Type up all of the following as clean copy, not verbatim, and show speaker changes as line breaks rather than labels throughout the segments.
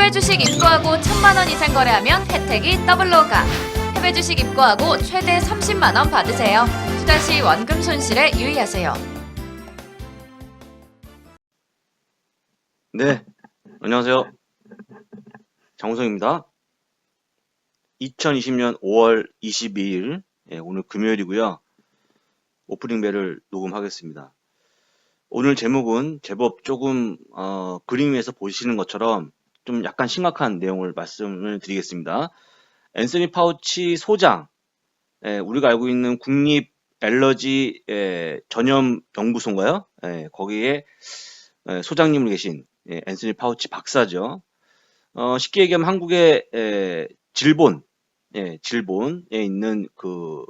해외 주식 입고하고 1,000만원 이상 거래하면 혜택이 더블로 가. 해외 주식 입고하고 최대 30만원 받으세요. 투자 시 원금 손실에 유의하세요.
네, 안녕하세요. 장우성입니다. 2020년 5월 22일, 오늘 금요일이고요. 오프닝 벨을 녹음하겠습니다. 오늘 제목은 제법 조금 그림 위에서 보시는 것처럼 좀 약간 심각한 내용을 말씀을 드리겠습니다. 앤서니 파우치 소장, 우리가 알고 있는 국립 알러지 전염 연구소인가요? 거기에 소장님으로 계신 앤서니 파우치 박사죠. 쉽게 얘기하면 한국의 질본에 있는 그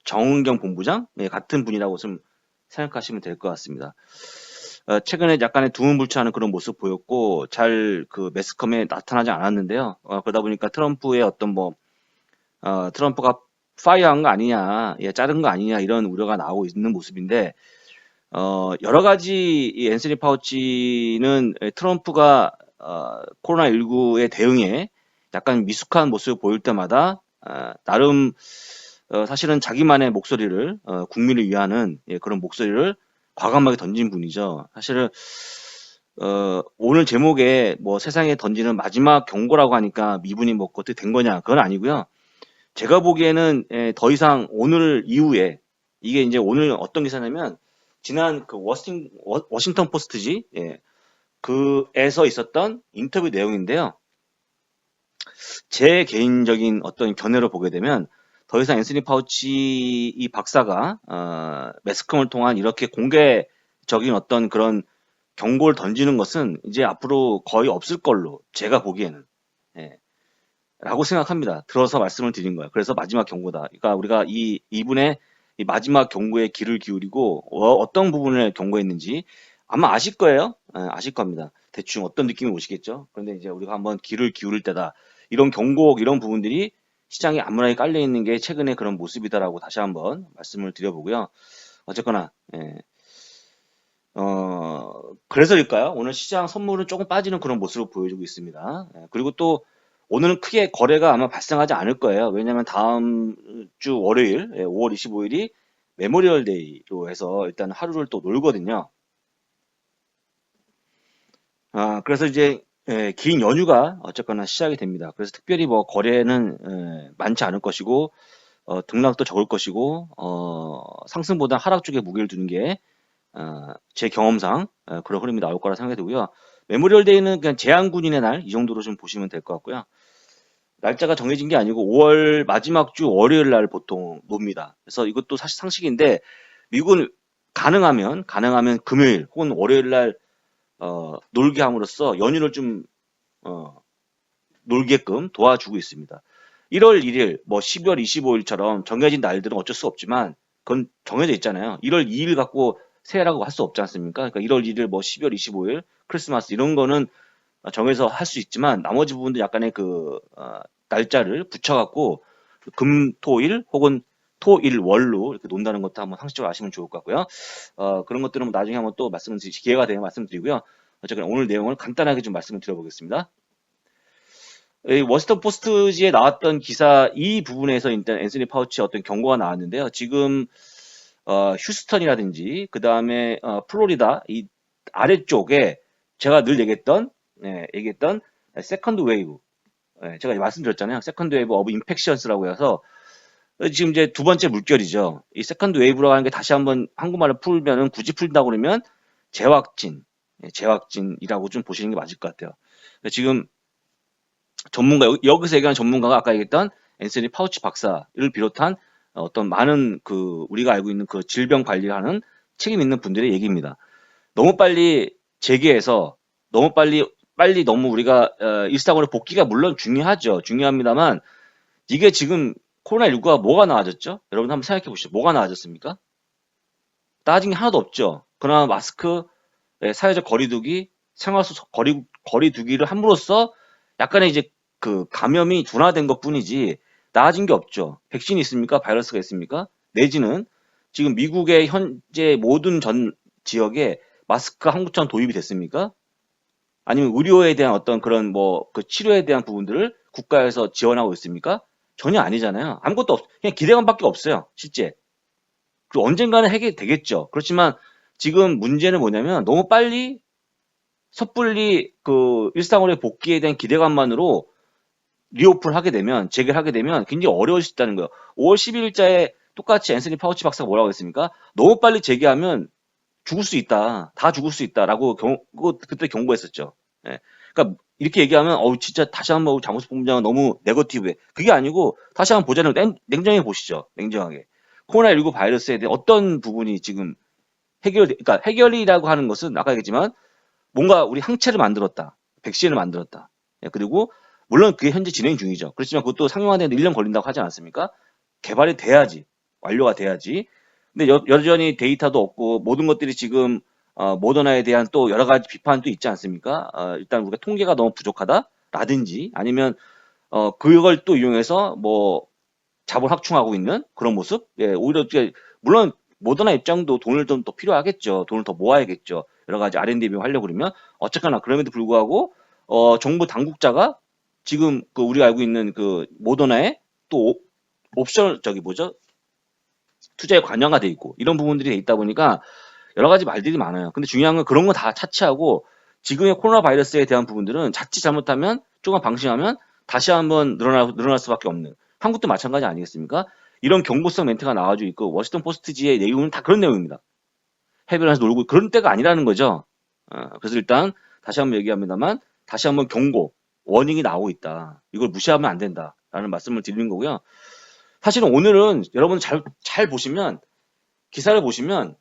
정은경 본부장 같은 분이라고 좀 생각하시면 될 것 같습니다. 최근에 약간의 두문불출하는 그런 모습 보였고 잘 그 매스컴에 나타나지 않았는데요. 그러다 보니까 트럼프의 어떤 트럼프가 파이어한 거 아니냐, 자른 거 아니냐 이런 우려가 나오고 있는 모습인데 여러 가지 이 앤서니 파우치는 트럼프가 코로나19의 대응에 약간 미숙한 모습을 보일 때마다 나름 사실은 자기만의 목소리를 국민을 위하는 그런 목소리를 과감하게 던진 분이죠. 사실은 오늘 제목에 세상에 던지는 마지막 경고라고 하니까 미분이 어떻게 된 거냐 그건 아니고요. 제가 보기에는 더 이상 오늘 이후에 이게 이제 오늘 어떤 기사냐면 지난 그 워싱턴 포스트지 그에서 있었던 인터뷰 내용인데요. 제 개인적인 어떤 견해로 보게 되면 더 이상 앤서니 파우치 이 박사가 매스컴을 통한 이렇게 공개적인 어떤 그런 경고를 던지는 것은 이제 앞으로 거의 없을 걸로 제가 보기에는 라고 생각합니다. 들어서 말씀을 드린 거예요. 그래서 마지막 경고다. 그러니까 우리가 이분의 이 마지막 경고에 귀를 기울이고 어떤 부분을 경고했는지 아마 아실 거예요. 아실 겁니다. 대충 어떤 느낌이 오시겠죠. 그런데 이제 우리가 한번 귀를 기울일 때다. 이런 경고 이런 부분들이 시장에 암울하게 깔려 있는 게 최근의 그런 모습이다라고 다시 한번 말씀을 드려보고요. 어쨌거나 그래서일까요? 오늘 시장 선물은 조금 빠지는 그런 모습을 보여주고 있습니다. 그리고 또 오늘은 크게 거래가 아마 발생하지 않을 거예요. 왜냐하면 다음 주 월요일 5월 25일이 메모리얼 데이로 해서 일단 하루를 또 놀거든요. 그래서 이제 긴 연휴가 어쨌거나 시작이 됩니다. 그래서 특별히 거래는 많지 않을 것이고 등락도 적을 것이고 상승보다 하락 쪽에 무게를 두는 게 제 경험상 그런 흐름이 나올 거라 생각이 되고요. 메모리얼 데이는 그냥 제한군인의 날 이 정도로 좀 보시면 될 것 같고요. 날짜가 정해진 게 아니고 5월 마지막 주 월요일 날 보통 놉니다. 그래서 이것도 사실 상식인데 미국은 가능하면 금요일 혹은 월요일 날 놀게 함으로써 연휴를 좀 놀게끔 도와주고 있습니다. 1월 1일, 12월 25일처럼 정해진 날들은 어쩔 수 없지만 그건 정해져 있잖아요. 1월 2일 갖고 새해라고 할 수 없지 않습니까? 그러니까 1월 1일, 12월 25일, 크리스마스 이런 거는 정해서 할 수 있지만 나머지 부분도 약간의 날짜를 붙여갖고 금, 토, 일 혹은 토, 일, 월로 이렇게 논다는 것도 한번 상식적으로 아시면 좋을 것 같고요. 그런 것들은 나중에 한번 또 기회가 되면 말씀드리고요. 어쨌거나 오늘 내용을 간단하게 좀 말씀을 드려보겠습니다. 이 워싱턴 포스트지에 나왔던 기사 이 부분에서 일단 앤서니 파우치의 어떤 경고가 나왔는데요. 지금 휴스턴이라든지 그 다음에 플로리다 이 아래쪽에 제가 늘 얘기했던 세컨드 웨이브 제가 말씀드렸잖아요. 세컨드 웨이브 오브 인펙션스라고 해서 지금 이제 두 번째 물결이죠. 이 세컨드 웨이브라고 하는 게 다시 한번 한국말을 풀면은 굳이 풀다고 그러면 재확진이라고 좀 보시는 게 맞을 것 같아요. 지금 여기서 얘기하는 전문가가 아까 얘기했던 앤서니 파우치 박사를 비롯한 어떤 많은 우리가 알고 있는 그 질병 관리하는 책임 있는 분들의 얘기입니다. 너무 빨리 재개해서 너무 빨리 너무 우리가 일상으로 복귀가 물론 중요합니다만 이게 지금 코로나19가 뭐가 나아졌죠? 여러분 한번 생각해 보시죠. 뭐가 나아졌습니까? 나아진 게 하나도 없죠. 그러나 마스크, 사회적 거리두기, 생활속 거리두기를 함으로써 약간의 이제 감염이 둔화된 것뿐이지 나아진 게 없죠. 백신이 있습니까? 바이러스가 있습니까? 내지는 지금 미국의 현재 모든 전 지역에 마스크 한국처럼 도입이 됐습니까? 아니면 의료에 대한 어떤 그런 뭐 그 치료에 대한 부분들을 국가에서 지원하고 있습니까? 전혀 아니잖아요. 아무것도 없, 그냥 기대감밖에 없어요. 실제. 그리고 언젠가는 해결되겠죠. 그렇지만 지금 문제는 뭐냐면 너무 빨리 섣불리 그 일상으로의 복귀에 대한 기대감만으로 리오프를 하게 되면, 재개를 하게 되면 굉장히 어려울 수 있다는 거예요. 5월 12일자에 똑같이 앤서니 파우치 박사가 뭐라고 했습니까? 너무 빨리 재개하면 죽을 수 있다. 다 죽을 수 있다라고 그때 경고했었죠. 예. 그러니까 이렇게 얘기하면 진짜 다시 한번 장우수 본부장은 너무 네거티브해. 그게 아니고 다시 한번 보자는 냉정하게 보시죠. 냉정하게. 코로나19 바이러스에 대해 어떤 부분이 지금 그러니까 해결이라고 하는 것은 아까 얘기했지만 뭔가 우리 항체를 만들었다. 백신을 만들었다. 예, 그리고 물론 그게 현재 진행 중이죠. 그렇지만 그것도 상용화되는데 1년 걸린다고 하지 않았습니까? 개발이 돼야지. 완료가 돼야지. 근데 여전히 데이터도 없고 모든 것들이 지금 모더나에 대한 또 여러 가지 비판도 있지 않습니까? 일단 우리가 통계가 너무 부족하다라든지 아니면 그걸 또 이용해서 뭐 자본 확충하고 있는 그런 모습. 예, 오히려 물론 모더나 입장도 돈을 좀 더 필요하겠죠. 돈을 더 모아야겠죠. 여러 가지 R&D 비용 하려고 그러면 어쨌거나 그럼에도 불구하고 정부 당국자가 지금 그 우리가 알고 있는 그 모더나에 또 옵션 저기 뭐죠? 투자에 관여가 돼 있고 이런 부분들이 돼 있다 보니까 여러 가지 말들이 많아요. 근데 중요한 건 그런 거 다 차치하고 지금의 코로나 바이러스에 대한 부분들은 자칫 잘못하면 조금 방심하면 다시 한번 늘어날 수밖에 없는 한국도 마찬가지 아니겠습니까? 이런 경고성 멘트가 나와주고 있고 워싱턴 포스트지의 내용은 다 그런 내용입니다. 해변에서 놀고 그런 때가 아니라는 거죠. 그래서 일단 다시 한번 얘기합니다만 다시 한번 경고, 워닝이 나오고 있다. 이걸 무시하면 안 된다라는 말씀을 드리는 거고요. 사실은 오늘은 여러분 잘 보시면 기사를 보시면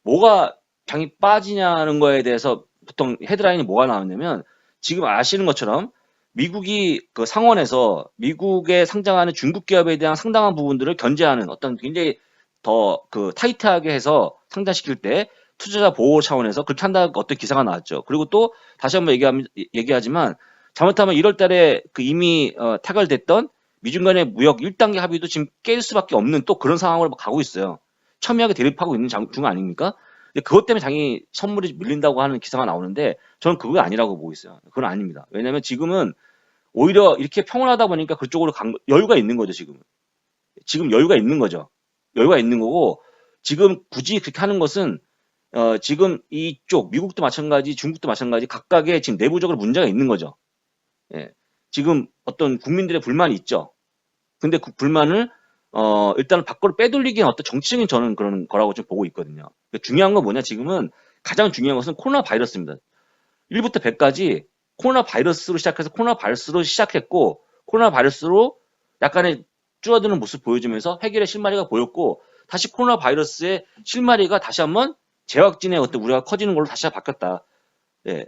뭐가 장이 빠지냐는 거에 대해서 보통 헤드라인이 뭐가 나왔냐면 지금 아시는 것처럼 미국이 그 상원에서 미국에 상장하는 중국 기업에 대한 상당한 부분들을 견제하는 어떤 굉장히 더 그 타이트하게 해서 상장시킬 때 투자자 보호 차원에서 그렇게 한다 어떤 기사가 나왔죠. 그리고 또 다시 한번 얘기하지만 잘못하면 1월 달에 그 이미 타결됐던 미중 간의 무역 1단계 합의도 지금 깰 수밖에 없는 또 그런 상황으로 가고 있어요. 첨예하게 대립하고 있는 중 아닙니까? 근데 그것 때문에 장이 선물이 밀린다고 하는 기사가 나오는데 저는 그거 아니라고 보고 있어요. 그건 아닙니다. 왜냐하면 지금은 오히려 이렇게 평온하다 보니까 그쪽으로 여유가 있는 거죠, 지금은. 지금 여유가 있는 거죠. 여유가 있는 거고 지금 굳이 그렇게 하는 것은 지금 이쪽 미국도 마찬가지, 중국도 마찬가지 각각의 지금 내부적으로 문제가 있는 거죠. 예. 지금 어떤 국민들의 불만이 있죠. 근데 그 불만을 일단은 밖으로 빼돌리기엔 어떤 정치적인 저는 그런 거라고 좀 보고 있거든요. 중요한 건 뭐냐 지금은 가장 중요한 것은 코로나 바이러스입니다. 1부터 100까지 코로나 바이러스로 시작해서 코로나 바이러스로 시작했고 코로나 바이러스로 약간의 줄어드는 모습 보여주면서 해결의 실마리가 보였고 다시 코로나 바이러스의 실마리가 다시 한번 재확진의 어떤 우려가 커지는 걸로 다시 바뀌었다. 예.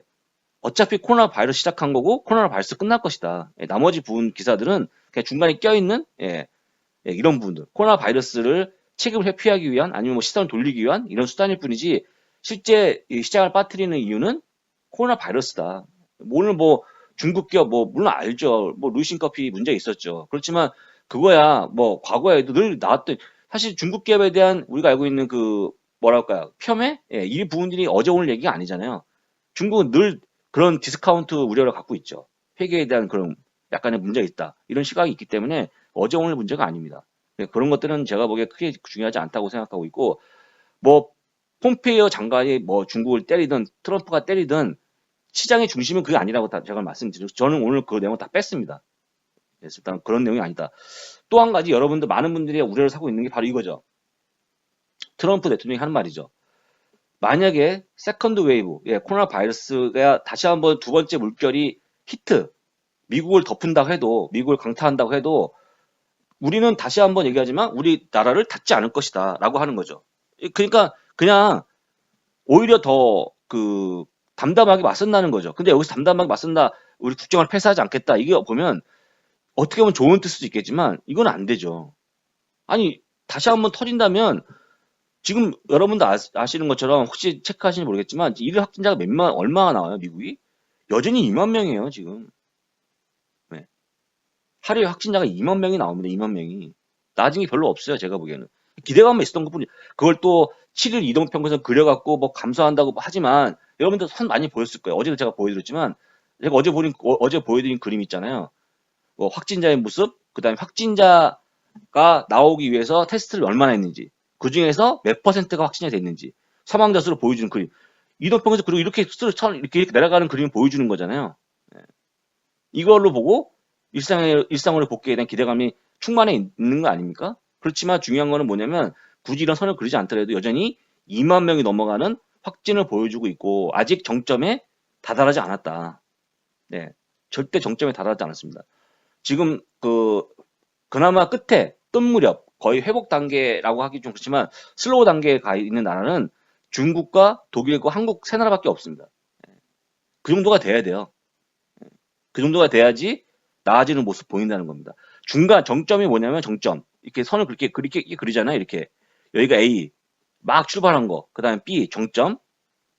어차피 코로나 바이러스 시작한 거고 코로나 바이러스 끝날 것이다. 예, 나머지 부분 기사들은 그냥 중간에 껴있는 이런 부분들 코로나 바이러스를 책임을 회피하기 위한 아니면 뭐 시선을 돌리기 위한 이런 수단일 뿐이지 실제 이 시장을 빠뜨리는 이유는 코로나 바이러스다. 오늘 뭐 중국 기업 뭐 물론 알죠. 뭐 루이신 커피 문제 있었죠. 그렇지만 그거야 뭐 과거에도 늘 나왔던 사실 중국 기업에 대한 우리가 알고 있는 그 뭐랄까요 폄훼 이 부분들이 어제 오늘 얘기가 아니잖아요. 중국은 늘 그런 디스카운트 우려를 갖고 있죠. 회계에 대한 그런 약간의 문제가 있다. 이런 시각이 있기 때문에 어제 오늘 문제가 아닙니다. 그런 것들은 제가 보기에 크게 중요하지 않다고 생각하고 있고 뭐 폼페이오 장관이 뭐 중국을 때리든 트럼프가 때리든 시장의 중심은 그게 아니라고 제가 말씀드리고 저는 오늘 그 내용을 다 뺐습니다. 그래서 일단 그런 내용이 아니다. 또 한 가지 여러분들 많은 분들이 우려를 사고 있는 게 바로 이거죠. 트럼프 대통령이 하는 말이죠. 만약에 세컨드 웨이브, 코로나 바이러스가 다시 한번 두 번째 물결이 히트, 미국을 덮은다고 해도, 미국을 강타한다고 해도 우리는 다시 한번 얘기하지만 우리 나라를 닫지 않을 것이다 라고 하는 거죠. 그러니까 그냥 오히려 더 담담하게 맞선다는 거죠. 근데 여기서 담담하게 맞선다, 우리 국정을 폐쇄하지 않겠다. 이게 보면 어떻게 보면 좋은 뜻일 수도 있겠지만 이건 안 되죠. 아니 다시 한번 터진다면 지금 여러분도 아시는 것처럼 혹시 체크하시는지 모르겠지만 일일 확진자가 얼마나 나와요 미국이? 여전히 2만 명이에요 지금. 네. 하루에 확진자가 2만 명이 나옵니다. 2만 명이. 낮은 게 별로 없어요 제가 보기에는. 기대감만 있었던 것뿐이 그걸 또 7일 이동평균선 그려갖고 뭐 감소한다고 하지만 여러분들 선 많이 보였을 거예요. 어제도 제가 보여드렸지만 제가 어제 보여드린 그림 있잖아요. 뭐 확진자의 모습, 그다음에 확진자가 나오기 위해서 테스트를 얼마나 했는지, 그 중에서 몇 퍼센트가 확진이 됐는지 사망자 수를 보여주는 그림. 이동평에서 그리고 이렇게 내려가는 그림을 보여주는 거잖아요. 예. 이걸로 보고 일상으로 복귀에 대한 기대감이 충만해 있는 거 아닙니까? 그렇지만 중요한 거는 뭐냐면 굳이 이런 선을 그리지 않더라도 여전히 2만 명이 넘어가는 확진을 보여주고 있고 아직 정점에 다다르지 않았다. 네, 절대 정점에 다다르지 않았습니다. 지금 그나마 끝 무렵 거의 회복 단계라고 하기 좀 그렇지만 슬로우 단계에 가 있는 나라는 중국과 독일과 한국 세 나라밖에 없습니다. 그 정도가 돼야 돼요. 그 정도가 돼야지 나아지는 모습 보인다는 겁니다. 중간 정점이 뭐냐면 정점. 이렇게 선을 그렇게 그리잖아요. 이렇게 여기가 A 막 출발한 거, 그 다음에 B 정점,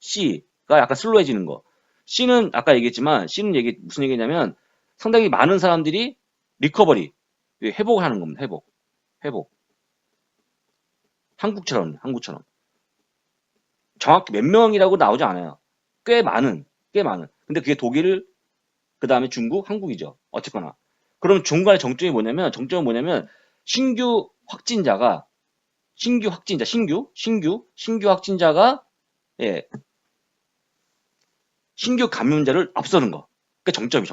C가 약간 슬로해지는 거. C는 아까 얘기했지만 C는 무슨 얘기냐면 상당히 많은 사람들이 리커버리 회복을 하는 겁니다. 회복. 한국처럼. 정확히 몇 명이라고 나오지 않아요. 꽤 많은. 근데 그게 독일, 그 다음에 중국, 한국이죠. 어쨌거나. 그럼 중간의 정점은 뭐냐면, 신규 확진자가, 신규 확진자가, 예, 신규 감염자를 앞서는 거. 그게 정점.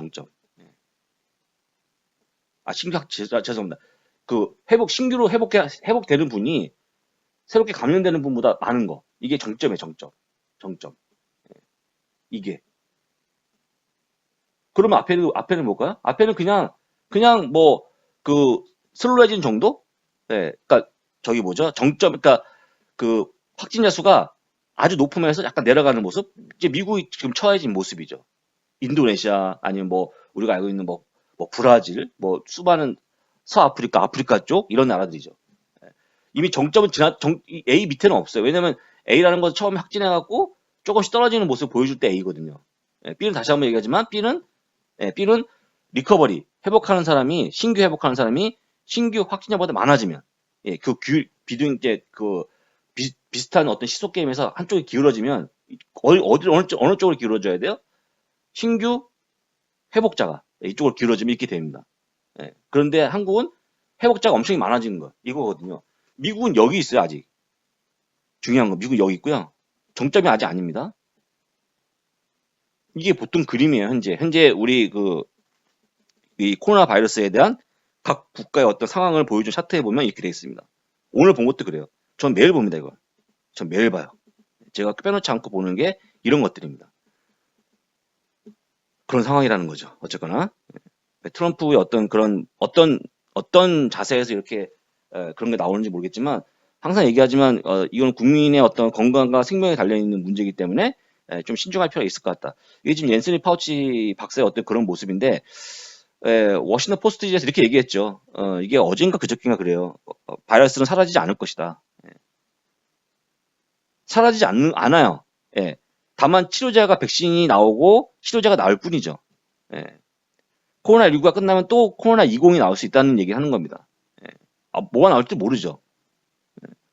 죄송합니다. 신규로 회복되는 분이 새롭게 감염되는 분보다 많은 거. 이게 정점이에요, 정점. 이게. 그러면 앞에는 뭘까요? 앞에는 그냥 슬로해진 정도? 네, 그러니까 그러니까 확진자 수가 아주 높으면서 약간 내려가는 모습? 이제 미국이 지금 처해진 모습이죠. 인도네시아 아니면 우리가 알고 있는 브라질, 수많은 아프리카 쪽 이런 나라들이죠. 예. 이미 정점은 A 밑에는 없어요. 왜냐면 A라는 것은 처음에 확진해갖고 조금씩 떨어지는 모습을 보여줄 때 A거든요. 예, B는 다시 한번 얘기하지만 B는 리커버리, 신규 회복하는 사람이 신규 확진자보다 많아지면, 예, 비슷한 어떤 시속 게임에서 한쪽이 기울어지면, 어느 쪽으로 기울어져야 돼요? 신규 회복자가 이쪽으로 기울어지면 이렇게 됩니다. 예, 그런데 한국은 회복자가 엄청 많아지는 거, 이거거든요. 미국은 여기 있어요, 아직. 중요한 건, 미국은 여기 있고요. 정점이 아직 아닙니다. 이게 보통 그림이에요, 현재 우리 이 코로나 바이러스에 대한 각 국가의 어떤 상황을 보여준 차트에 보면 이렇게 되어 있습니다. 오늘 본 것도 그래요. 전 매일 봅니다, 이걸. 전 매일 봐요. 제가 빼놓지 않고 보는 게 이런 것들입니다. 그런 상황이라는 거죠. 어쨌거나. 트럼프의 어떤 자세에서 이렇게 그런 게 나오는지 모르겠지만 항상 얘기하지만 이건 국민의 어떤 건강과 생명에 달려있는 문제이기 때문에 좀 신중할 필요가 있을 것 같다. 이게 지금 앤서니 파우치 박사의 어떤 그런 모습인데 워싱턴 포스트지에서 이렇게 얘기했죠. 이게 어젠가 그저께인가 그래요. 바이러스는 사라지지 않을 것이다. 사라지지 않아요. 예. 다만 백신이 나오고 치료제가 나올 뿐이죠. 예. 코로나19가 끝나면 또 코로나20이 나올 수 있다는 얘기를 하는 겁니다. 예. 뭐가 나올지 모르죠.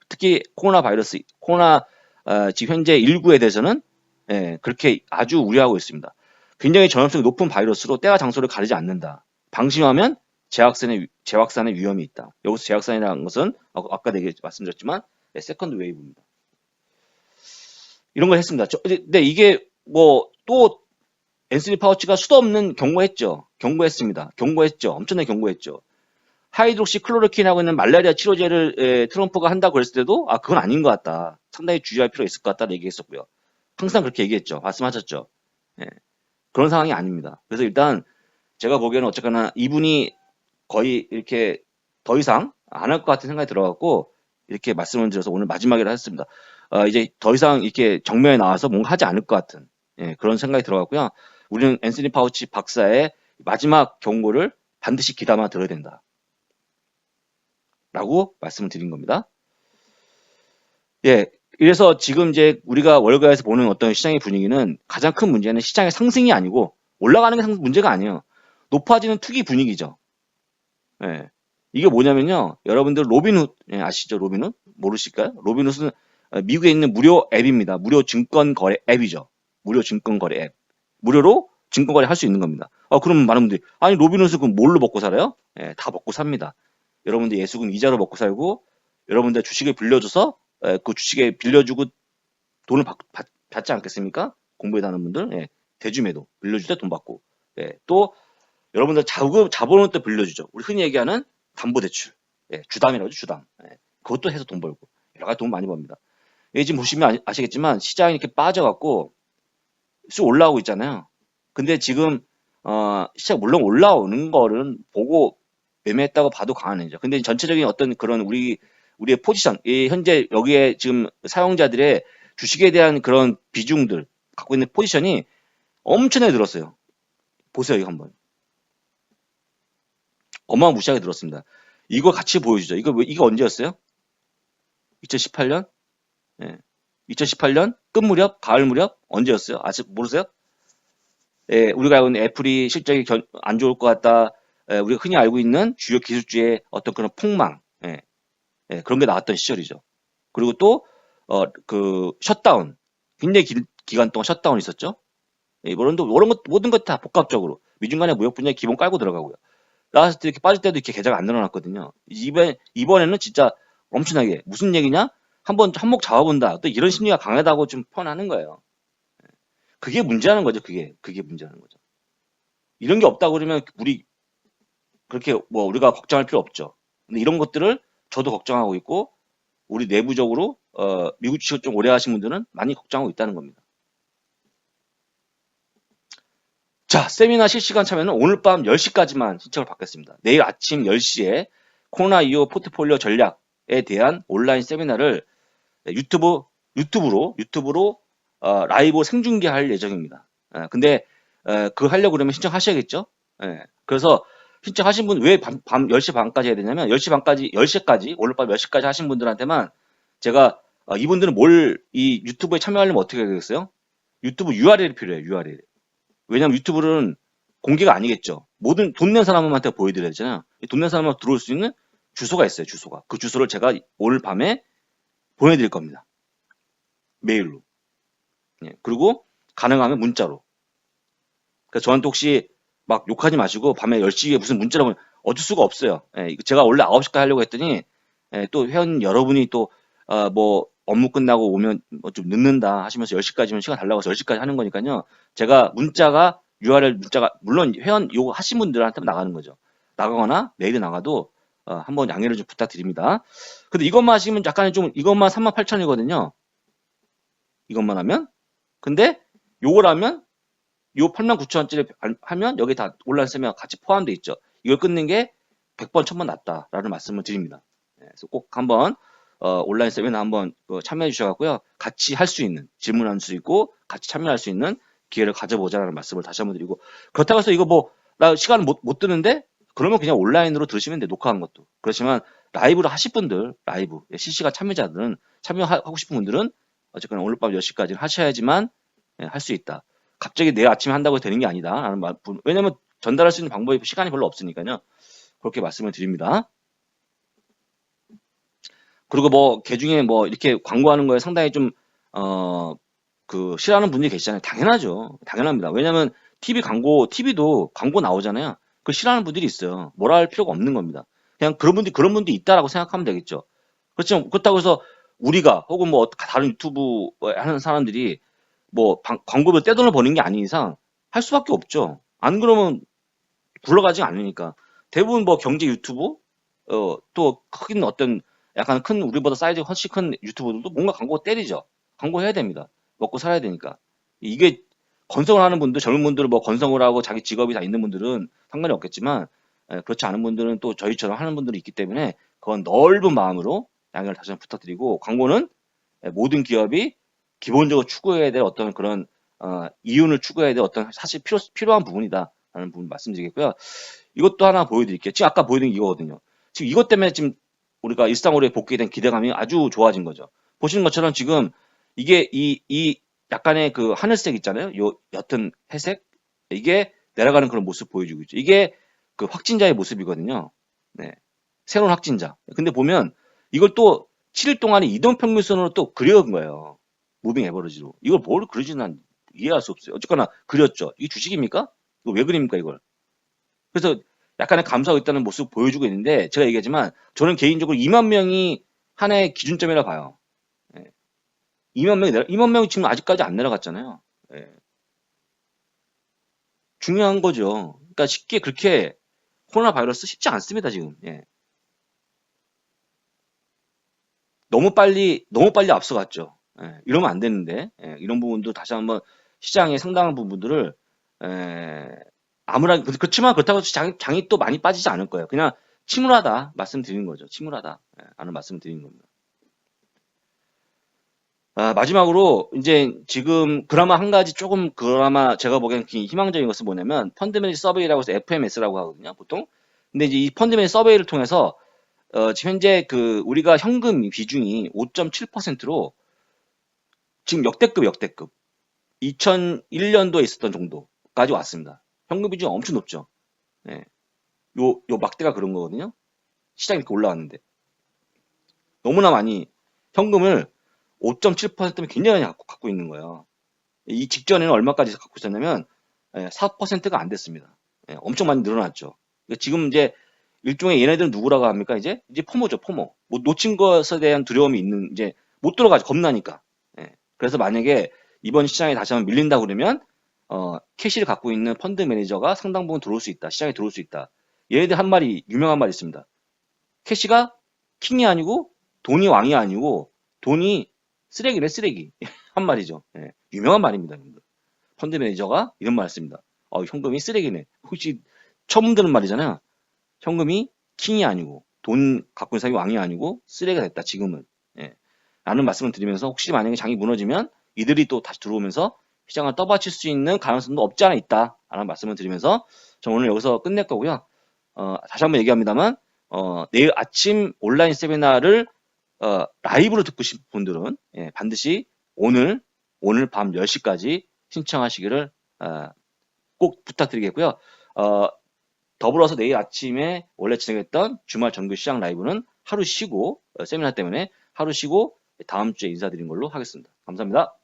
특히 지금 현재 19에 대해서는 그렇게 아주 우려하고 있습니다. 굉장히 전염성이 높은 바이러스로 때와 장소를 가리지 않는다. 방심하면 재확산의 위험이 있다. 여기서 재확산이라는 것은 아까 말씀드렸지만 세컨드 웨이브입니다. 이런 걸 했습니다. 근데 이게 또 앤서니 파우치가 수도 없는 경고했습니다. 엄청나게 경고했죠. 하이드록시 클로로킨하고 있는 말라리아 치료제를 트럼프가 한다고 그랬을 때도 그건 아닌 것 같다. 상당히 주의할 필요가 있을 것 같다고 얘기했었고요. 항상 그렇게 얘기했죠. 말씀하셨죠. 예. 그런 상황이 아닙니다. 그래서 일단 제가 보기에는 어쨌거나 이분이 거의 이렇게 더 이상 안 할 것 같은 생각이 들어갖고 이렇게 말씀을 드려서 오늘 마지막이라 했습니다. 이제 더 이상 이렇게 정면에 나와서 뭔가 하지 않을 것 같은 그런 생각이 들어갔고요. 우리는 앤서니 파우치 박사의 마지막 경고를 반드시 귀담아 들어야 된다. 라고 말씀을 드린 겁니다. 예. 그래서 지금 이제 우리가 월가에서 보는 어떤 시장의 분위기는 가장 큰 문제는 시장의 상승이 아니고 올라가는 게 문제가 아니에요. 높아지는 투기 분위기죠. 예. 이게 뭐냐면요. 여러분들 로빈훗 아시죠? 로빈훗? 모르실까요? 로빈훗은 미국에 있는 무료 앱입니다. 무료 증권 거래 앱이죠. 무료 증권거래 앱. 무료로 증권거래 할 수 있는 겁니다. 그럼 많은 분들이, 아니, 로빈후드 그럼 뭘로 먹고 살아요? 예, 다 먹고 삽니다. 여러분들 예수금 이자로 먹고 살고, 여러분들 주식을 빌려줘서, 그 주식에 빌려주고 돈을 받지 않겠습니까? 공부해다는 분들, 예, 대주매도 빌려줄 때 돈 받고, 예, 또 여러분들 자본은 또 빌려주죠. 우리 흔히 얘기하는 담보대출, 예, 주담이라고 하죠, 주담. 예, 그것도 해서 돈 벌고 여러 가지 돈 많이 법니다. 예, 지금 보시면 아시겠지만 시장이 이렇게 빠져갖고 쑥 올라오고 있잖아요. 근데 지금 시장 물론 올라오는 거는 보고 매매했다고 봐도 과언이죠. 근데 전체적인 어떤 그런 우리의 포지션, 현재 여기에 지금 사용자들의 주식에 대한 그런 비중들 갖고 있는 포지션이 엄청나게 늘었어요. 보세요, 이거 한번. 어마무시하게 늘었습니다. 이거 같이 보여주죠. 이거 언제였어요? 2018년? 예. 2018년 끝 무렵, 가을 무렵 언제였어요? 아직 모르세요? 예, 우리가 알고 있는 애플이 실적이 안 좋을 것 같다. 예, 우리가 흔히 알고 있는 주요 기술주의 어떤 그런 폭망, 예, 예, 그런 게 나왔던 시절이죠. 그리고 또 그 셧다운, 굉장히 기간 동안 셧다운이 있었죠. 예, 이런 것 모든 것 다 복합적으로 미중 간의 무역 분야에 기본 깔고 들어가고요. 나왔을 때 이렇게 빠질 때도 이렇게 계좌가 안 늘어났거든요. 이번에는 진짜 엄청나게 무슨 얘기냐? 한몫 잡아본다. 또 이런 심리가 강하다고 좀 표현하는 거예요. 그게 문제라는 거죠. 그게 문제라는 거죠. 이런 게 없다고 그러면 그렇게 뭐 우리가 걱정할 필요 없죠. 근데 이런 것들을 저도 걱정하고 있고 우리 내부적으로 미국 주식을 좀 오래 하신 분들은 많이 걱정하고 있다는 겁니다. 자, 세미나 실시간 참여는 오늘 밤 10시까지만 신청을 받겠습니다. 내일 아침 10시에 코로나 이후 포트폴리오 전략에 대한 온라인 세미나를 유튜브로 라이브 생중계할 예정입니다. 근데 그거 하려고 그러면 신청하셔야겠죠? 그래서 신청하신 분 왜 밤 10시 반까지 해야 되냐면 10시까지 오늘 밤 10시까지 하신 분들한테만 제가 이분들은 이 유튜브에 참여하려면 어떻게 해야 되겠어요? 유튜브 URL이 필요해요. URL. 왜냐면 유튜브는 공개가 아니겠죠. 모든 돈 낸 사람한테 보여드려야 되잖아요. 돈 낸 사람한테 들어올 수 있는 주소가 있어요. 주소가. 그 주소를 제가 오늘 밤에 보내드릴 겁니다. 메일로. 예, 그리고 가능하면 문자로. 그러니까 저한테 혹시 막 욕하지 마시고 밤에 10시에 무슨 문자라고 어쩔 수가 없어요. 예, 제가 원래 9시까지 하려고 했더니 또 회원 여러분이 또 뭐 업무 끝나고 오면 뭐 좀 늦는다 하시면서 10시까지면 시간 달라고 해서 10시까지 하는 거니까요. 제가 문자가 물론 회원 요거 하신 분들한테 나가는 거죠. 나가거나 메일이 나가도 한번 양해를 좀 부탁드립니다. 근데 이것만 하시면 약간 좀 이것만 38,000이거든요. 이것만 하면. 근데 요걸 하면 요 89,000원짜리 하면 여기 다 온라인 세미나 같이 포함되어 있죠. 이걸 끊는 게 100번, 1000번 낫다라는 말씀을 드립니다. 그래서 꼭 한번 온라인 세미나 한번 참여해 주셔갖고요. 같이 할 수 있는, 질문할 수 있고 같이 참여할 수 있는 기회를 가져보자라는 말씀을 다시 한번 드리고, 그렇다고 해서 이거 나 시간을 못 듣는데? 그러면 그냥 온라인으로 들으시면 돼, 녹화한 것도. 그렇지만 라이브로 하실 분들, 라이브, 실시간 참여자들은, 참여하고 싶은 분들은 어쨌거나 오늘 밤 10시까지는 하셔야지만 할 수 있다. 갑자기 내일 아침에 한다고 되는 게 아니다. 라는 왜냐면 전달할 수 있는 방법이 시간이 별로 없으니까요. 그렇게 말씀을 드립니다. 그리고 개중에 이렇게 광고하는 거에 상당히 좀, 싫어하는 분들이 계시잖아요. 당연하죠. 당연합니다. 왜냐면 TV도 광고 나오잖아요. 그 싫어하는 분들이 있어요. 뭐라 할 필요가 없는 겁니다. 그냥 그런 분들이 있다라고 생각하면 되겠죠. 그렇다고 해서 우리가 혹은 다른 유튜브 하는 사람들이 광고로 떼돈을 버는 게 아닌 이상 할 수밖에 없죠. 안 그러면 굴러가지 않으니까. 대부분 경제 유튜브, 또 크긴 어떤 약간 큰 우리보다 사이즈가 훨씬 큰 유튜버들도 뭔가 광고 때리죠. 광고 해야 됩니다. 먹고 살아야 되니까. 이게 건성을 하는 분들, 젊은 분들은 건성을 하고 자기 직업이 다 있는 분들은 상관이 없겠지만, 그렇지 않은 분들은 또 저희처럼 하는 분들이 있기 때문에 그건 넓은 마음으로 양해를 다시 한번 부탁드리고, 광고는 모든 기업이 기본적으로 추구해야 될 어떤 그런 이윤을 추구해야 될 어떤 사실 필요한 부분이다라는 부분 말씀드리겠고요. 이것도 하나 보여드릴게요. 지금 아까 보여드린 이거거든요. 지금 이것 때문에 지금 우리가 일상으로의 복귀에 대한 기대감이 아주 좋아진 거죠. 보시는 것처럼 지금 이게 이 약간의 그 하늘색 있잖아요. 요 옅은 회색, 이게 내려가는 그런 모습 보여주고 있죠. 이게 그 확진자의 모습이거든요. 네, 새로운 확진자. 근데 보면 이걸 또 7일 동안의 이동평균선으로 또 그려온 거예요. 무빙 에버리지로. 이걸 뭘 그리지는 이해할 수 없어요. 어쨌거나 그렸죠. 이게 주식입니까? 이거 왜 그립니까 이걸? 그래서 약간의 감사하고 있다는 모습 보여주고 있는데 제가 얘기하지만 저는 개인적으로 2만 명이 하나의 기준점이라 봐요. 예. 2만 명이 지금 아직까지 안 내려갔잖아요. 예. 중요한 거죠. 그러니까 쉽게 그렇게 코로나 바이러스 쉽지 않습니다 지금. 예. 너무 빨리 앞서갔죠. 예. 이러면 안 되는데 예. 이런 부분도 다시 한번 시장의 상당한 부분들을 아무나 그렇지만 그렇다고 해서 장이 또 많이 빠지지 않을 거예요. 그냥 침울하다 말씀드리는 거죠. 침울하다 라는 말씀드리는 겁니다. 마지막으로 이제 지금 그나마 한 가지 조금 그나마 제가 보기엔 희망적인 것은 뭐냐면 펀드 매니저 서베이라고 해서 FMS라고 하거든요, 보통. 근데 이제 이 펀드 매니저 서베이를 통해서 지금 현재 그 우리가 현금 비중이 5.7%로 지금 역대급 2001년도에 있었던 정도까지 왔습니다. 현금 비중이 엄청 높죠. 예. 요 막대가 그런 거거든요. 시장이 이렇게 올라왔는데 너무나 많이 현금을 5.7%면 굉장히 많이 갖고 있는 거예요. 이 직전에는 얼마까지 갖고 있었냐면 4%가 안 됐습니다. 엄청 많이 늘어났죠. 지금 이제 일종의 얘네들은 누구라고 합니까? 이제 포모죠, 포모. 뭐 놓친 것에 대한 두려움이 있는 이제 못 들어가죠, 겁나니까. 그래서 만약에 이번 시장에 다시 한번 밀린다 그러면 캐시를 갖고 있는 펀드 매니저가 상당 부분 들어올 수 있다, 시장에 들어올 수 있다. 얘네들 유명한 말이 있습니다. 캐시가 킹이 아니고 돈이 왕이 아니고 돈이 쓰레기네, 쓰레기. 한 말이죠. 유명한 말입니다. 펀드 매니저가 이런 말 했습니다. 현금이 쓰레기네. 혹시 처음 듣는 말이잖아요. 현금이 킹이 아니고 돈 갖고 있는 사람이 왕이 아니고 쓰레기가 됐다. 지금은. 라는 말씀을 드리면서 혹시 만약에 장이 무너지면 이들이 또 다시 들어오면서 시장을 떠받칠 수 있는 가능성도 없지 않아 있다. 라는 말씀을 드리면서 저 오늘 여기서 끝낼 거고요. 다시 한번 얘기합니다만 내일 아침 온라인 세미나를 라이브로 듣고 싶은 분들은 반드시 오늘 밤 10시까지 신청하시기를 꼭 부탁드리겠고요. 더불어서 내일 아침에 원래 진행했던 주말 정규 시장 라이브는 하루 쉬고 세미나 때문에 하루 쉬고 다음 주에 인사드린 걸로 하겠습니다. 감사합니다.